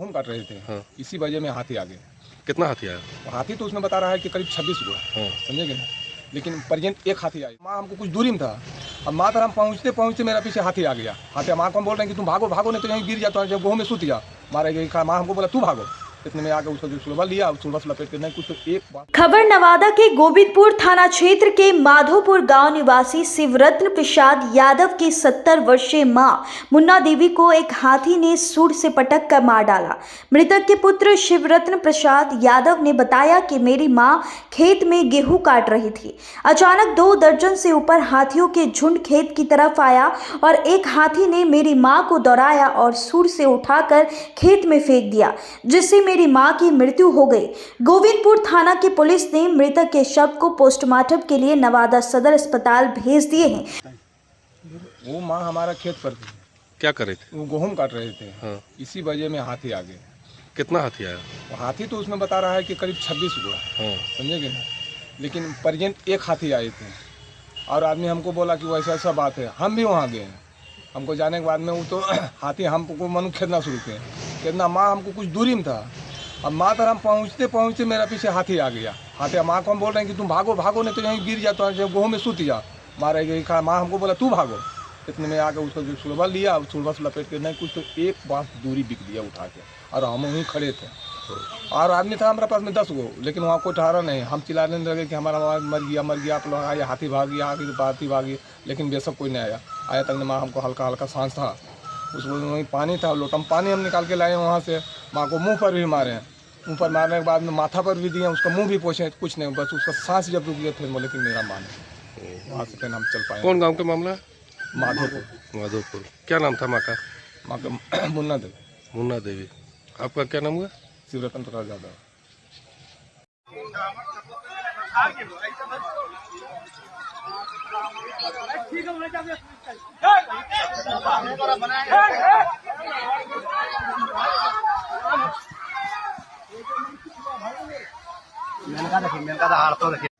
गेहूं काट रहे थे। हाँ। इसी वजह में हाथी आ गए। कितना हाथी आया? हाथी तो उसमें बता रहा है कि करीब 26 हुआ, हाँ। समझेंगे ना। लेकिन प्रेजेंट एक हाथी आया। माँ हमको कुछ दूरी में था, अब माँ तर हम पहुँचते पहुँचते मेरा पीछे हाथी आ गया। हाथी माँ को हम बोल रहे हैं कि तुम भागो भागो, नहीं तो यहीं गिर जाता है। जब गेहूं में सूत गया, मारे गई। माँ हमको बोला तू भागो, इतने में आके उसको जो सुलभा लिया, सुलभा से लपेट के नहीं कुछ तो एक बात। खबर नवादा के गोविंदपुर थाना क्षेत्र के माधोपुर गांव निवासी शिवरत्न प्रसाद यादव की 70 वर्षीय मां मुन्ना देवी को एक हाथी ने सूंड से पटक कर मार डाला। मृतक के पुत्र शिवरत्न प्रसाद यादव ने बताया कि मेरी मां खेत में गेहूं काट रही थी। अचानक 2 दर्जन से ऊपर हाथियों के झुंड खेत की तरफ आया और एक हाथी ने मेरी मां को दौड़ाया और सूंड से उठाकर खेत में फेंक दिया, जिससे मेरी मां की मृत्यु हो गई। गोविंदपुर थाना की पुलिस ने मृतक के शव को पोस्टमार्टम के लिए नवादा सदर अस्पताल भेज दिए हैं। वो माँ हमारा खेत पर थी। क्या कर रहे थे? वो गेहूं काट रहे थे। हाँ। इसी वजह में हाथी आ गए। कितना हाथी आया? हाथी तो उसमें बता रहा है कि करीब 26 हुआ, हाँ। समझेंगे ना। लेकिन प्रेजेंट एक हाथी आए थे और आदमी हमको बोला कि वैसा ऐसा बात है। हम भी वहाँ गए। हमको जाने के बाद में वो तो हाथी हमको मनु खेदना शुरू किए। खेदना माँ हमको कुछ दूरी में था, अब माँ तर हम पहुँचते पहुँचते मेरा पीछे हाथी आ गया। हाथी माँ को हम बोल रहे हैं कि तुम भागो भागो, नहीं तो यहीं गिर जाता है। जब गेहूं में सूत गया, मारे गई। माँ हमको बोला तू भागो, इतने में आके उसको जो सुलभा लिया, सुलभा से लपेट के नहीं कुछ तो एक बांस दूरी बिक दिया उठा के, और हम वहीं खड़े थे। और आदमी था हमारे पास में 10 गो, लेकिन वहाँ कोई ठहरा नहीं। हम चिल्लाने लगे कि हमारा मर गया, आप लोग आए, हाथी भाग गया, हाथी भागी। लेकिन बेशक कोई नहीं आया तक माँ हमको हल्का हल्का सांस था। उसमें वहीं पानी था, लोटा में पानी हम निकाल के लाए वहाँ से। माँ को मुँह पर भी मारे, मुँह पर मारने के बाद में माथा पर भी दिए, उसका मुँह भी पोछे, कुछ नहीं, बस उसका सांस जब रुक गया फिर बोले कि मेरा मान। वहाँ से फिर हम चल पाए। कौन गांव का मामला है? माधोपुर। माधोपुर। क्या नाम था माँ का? माँ का मुन्ना देवी। मुन्ना देवी। आपका क्या नाम हुआ? शिवरत्न प्रसाद यादव। मेनका देखिए, मेनका हाथ तो देखिए।